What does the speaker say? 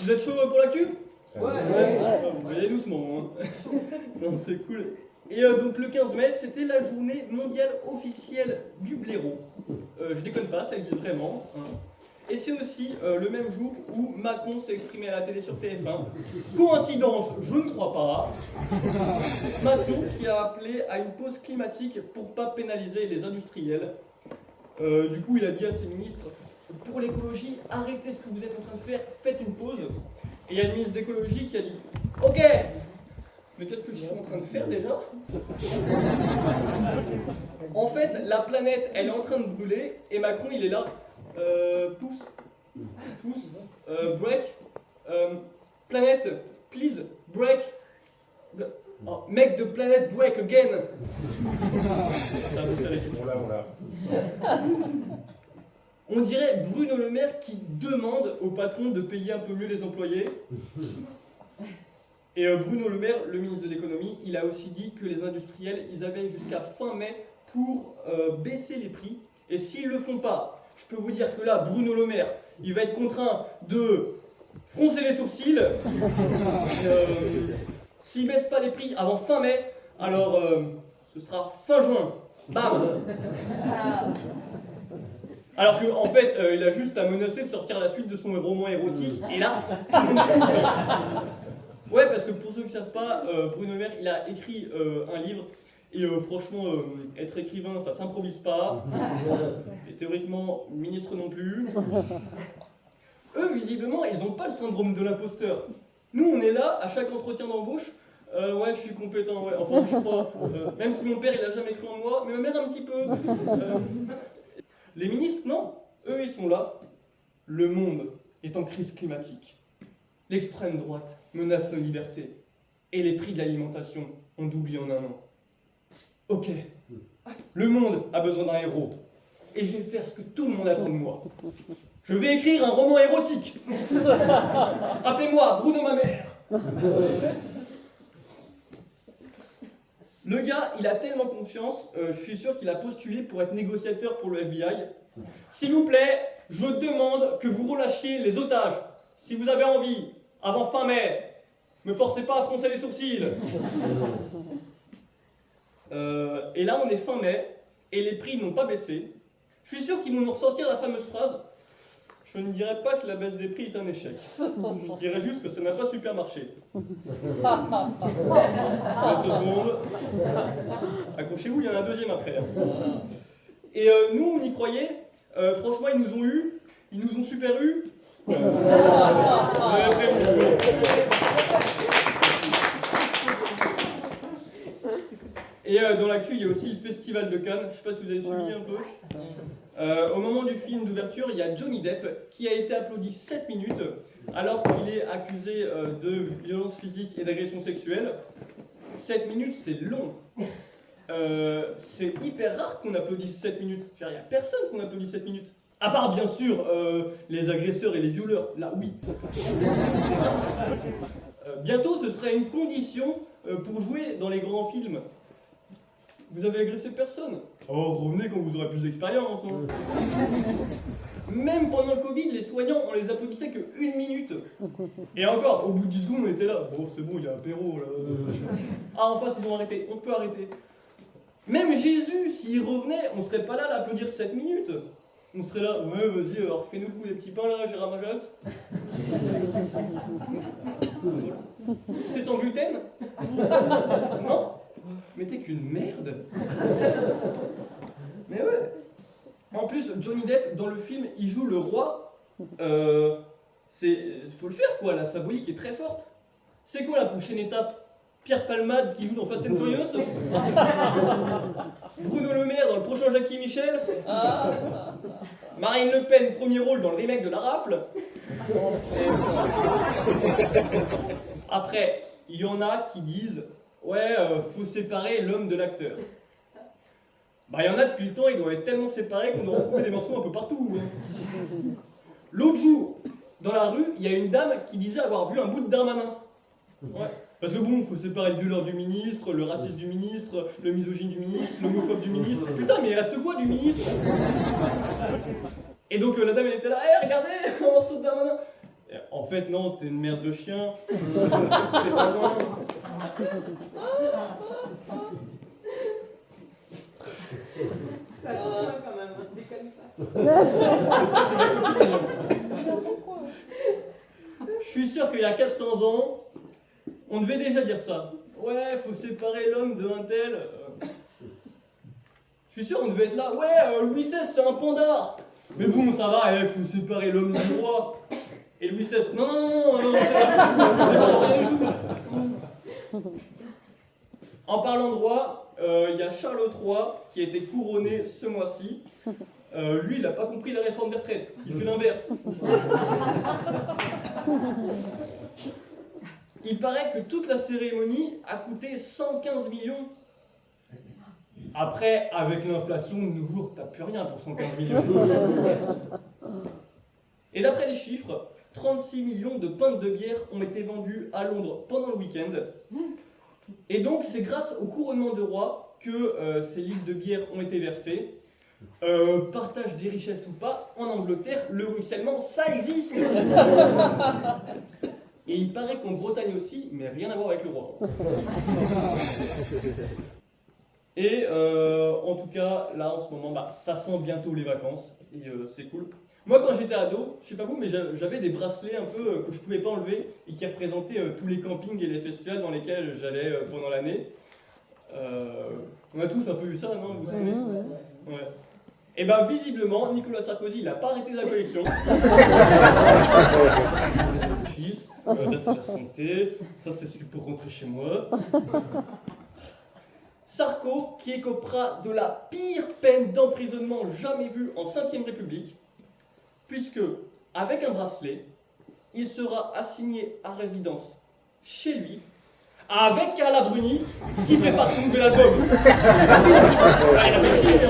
Vous êtes chaud pour l'actu? Ouais. Vous voyez doucement. Hein. Non, c'est cool. Et donc le 15 mai, c'était la journée mondiale officielle du blaireau. Je déconne pas, ça existe vraiment. Hein. Et c'est aussi le même jour où Macron s'est exprimé à la télé sur TF1. Coïncidence, je ne crois pas. Macron qui a appelé à une pause climatique pour pas pénaliser les industriels. Du coup, il a dit à ses ministres, pour l'écologie, arrêtez ce que vous êtes en train de faire, faites une pause. Et il y a le ministre d'écologie qui a dit, ok, mais qu'est-ce que je suis en train de faire déjà? En fait, la planète, elle est en train de brûler, et Macron, il est là. Pousse, break, planète, please, break, oh, make the planet break again. On dirait Bruno Le Maire qui demande au patron de payer un peu mieux les employés. Et Bruno Le Maire, le ministre de l'économie, il a aussi dit que les industriels, ils avaient jusqu'à fin mai pour baisser les prix. Et s'ils ne le font pas, je peux vous dire que là, Bruno Le Maire, il va être contraint de froncer les sourcils. S'il ne baisse pas les prix avant fin mai, alors ce sera fin juin. Bam! Alors qu'en fait, il a juste à menacer de sortir la suite de son roman érotique, et là, tout le monde est content. Ouais, parce que pour ceux qui ne savent pas, Bruno Le Maire, il a écrit un livre. Et franchement, être écrivain, ça s'improvise pas. Et théoriquement, ministre non plus. Eux, visiblement, ils n'ont pas le syndrome de l'imposteur. Nous, on est là, à chaque entretien d'embauche. Ouais, je suis compétent, ouais. Enfin, je crois. Même si mon père, il a jamais cru en moi, mais ma mère un petit peu. Les ministres, non. Eux, ils sont là. Le monde est en crise climatique. L'extrême droite menace nos libertés. Et les prix de l'alimentation ont doublé en un an. Ok, le monde a besoin d'un héros, et je vais faire ce que tout le monde attend de moi. Je vais écrire un roman érotique. Appelez-moi Bruno ma mère. Le gars, il a tellement confiance, je suis sûr qu'il a postulé pour être négociateur pour le FBI. S'il vous plaît, je demande que vous relâchiez les otages. Si vous avez envie, avant fin mai, me forcez pas à froncer les sourcils. Et là, on est fin mai, et les prix n'ont pas baissé. Je suis sûr qu'ils vont nous ressortir la fameuse phrase « Je ne dirais pas que la baisse des prix est un échec. Je dirais juste que ça n'a pas super marché. » 2 secondes. Accrochez-vous, il y en a un deuxième après. Et nous, on y croyait. Franchement, ils nous ont eu. Ils nous ont super eu. Et dans l'actu, il y a aussi le Festival de Cannes. Je ne sais pas si vous avez suivi un peu. Au moment du film d'ouverture, il y a Johnny Depp qui a été applaudi 7 minutes alors qu'il est accusé de violence physique et d'agression sexuelle. 7 minutes, c'est long. C'est hyper rare qu'on applaudisse 7 minutes. Il n'y a personne qu'on applaudisse 7 minutes. À part, bien sûr, les agresseurs et les violeurs. Là, oui. Bientôt, ce serait une condition pour jouer dans les grands films. Vous avez agressé personne. Oh, revenez quand vous aurez plus d'expérience. Hein. Même pendant le Covid, les soignants, on les applaudissait que 1 minute. Et encore, au bout de 10 secondes, on était là. Bon, c'est bon, il y a apéro, là. Ah, en face, ils ont arrêté. On peut arrêter. Même Jésus, s'il revenait, on serait pas là à l'applaudir 7 minutes. On serait là, ouais, vas-y, alors fais-nous le coup des petits pains, là, Gérard Majotte. C'est sans gluten? Non? Mais t'es qu'une merde. Mais ouais. En plus, Johnny Depp, dans le film, il joue le roi. Faut le faire, quoi. La symbolique est très forte. C'est quoi la prochaine étape? Pierre Palmade qui joue dans Fast and Furious? Bruno Le Maire dans le prochain Jackie Michel? Marine Le Pen, premier rôle dans le remake de La Rafle? Après, il y en a qui disent ouais, faut séparer l'homme de l'acteur. Bah, il y en a depuis le temps, ils doivent être tellement séparés qu'on doit retrouver des morceaux un peu partout. Hein. L'autre jour, dans la rue, il y a une dame qui disait avoir vu un bout de Darmanin. Ouais. Parce que bon, faut séparer le violeur du ministre, le raciste du ministre, le misogyne du ministre, l'homophobe du ministre. Putain, mais il reste quoi du ministre? Et donc la dame elle était là, hey, regardez, un morceau de Darmanin. Et en fait, non, c'était une merde de chien. C'était pas loin. Ça tombe quand même, hein. Déconne pas. Je suis sûr qu'il y a 400 ans, on devait déjà dire ça. Ouais, faut séparer l'homme de un tel. Je suis sûr on devait être là. Ouais, Louis XVI c'est un pandard. Mais bon, ça va, faut séparer l'homme du roi. Et Louis XVI, non, c'est pas du tout. En parlant de roi, il y a Charles III qui a été couronné ce mois-ci. Lui, il n'a pas compris la réforme des retraites. Il fait l'inverse. Il paraît que toute la cérémonie a coûté 115 millions. Après, avec l'inflation de nos jours, t'as plus rien pour 115 millions. Et d'après les chiffres, 36 millions de pintes de bière ont été vendues à Londres pendant le week-end. Et donc, c'est grâce au couronnement de roi que ces litres de bière ont été versés. Partage des richesses ou pas, en Angleterre, le ruissellement, ça existe. Et il paraît qu'en Bretagne aussi, mais rien à voir avec le roi. Et en tout cas, là en ce moment, ça sent bientôt les vacances, et c'est cool. Moi quand j'étais ado, je sais pas vous, mais j'avais des bracelets un peu que je pouvais pas enlever, et qui représentaient tous les campings et les festivals dans lesquels j'allais pendant l'année. On a tous un peu eu ça, non? Vous vous souvenez? Ouais. Et ben visiblement, Nicolas Sarkozy, il a pas arrêté la collection. Là c'est la santé, ça c'est pour rentrer chez moi. Sarko qui écopera de la pire peine d'emprisonnement jamais vue en 5ème République, puisque, avec un bracelet, il sera assigné à résidence chez lui, avec Carla Bruni, qui prépare son nouvel album. Ah, il a fait chier, hein.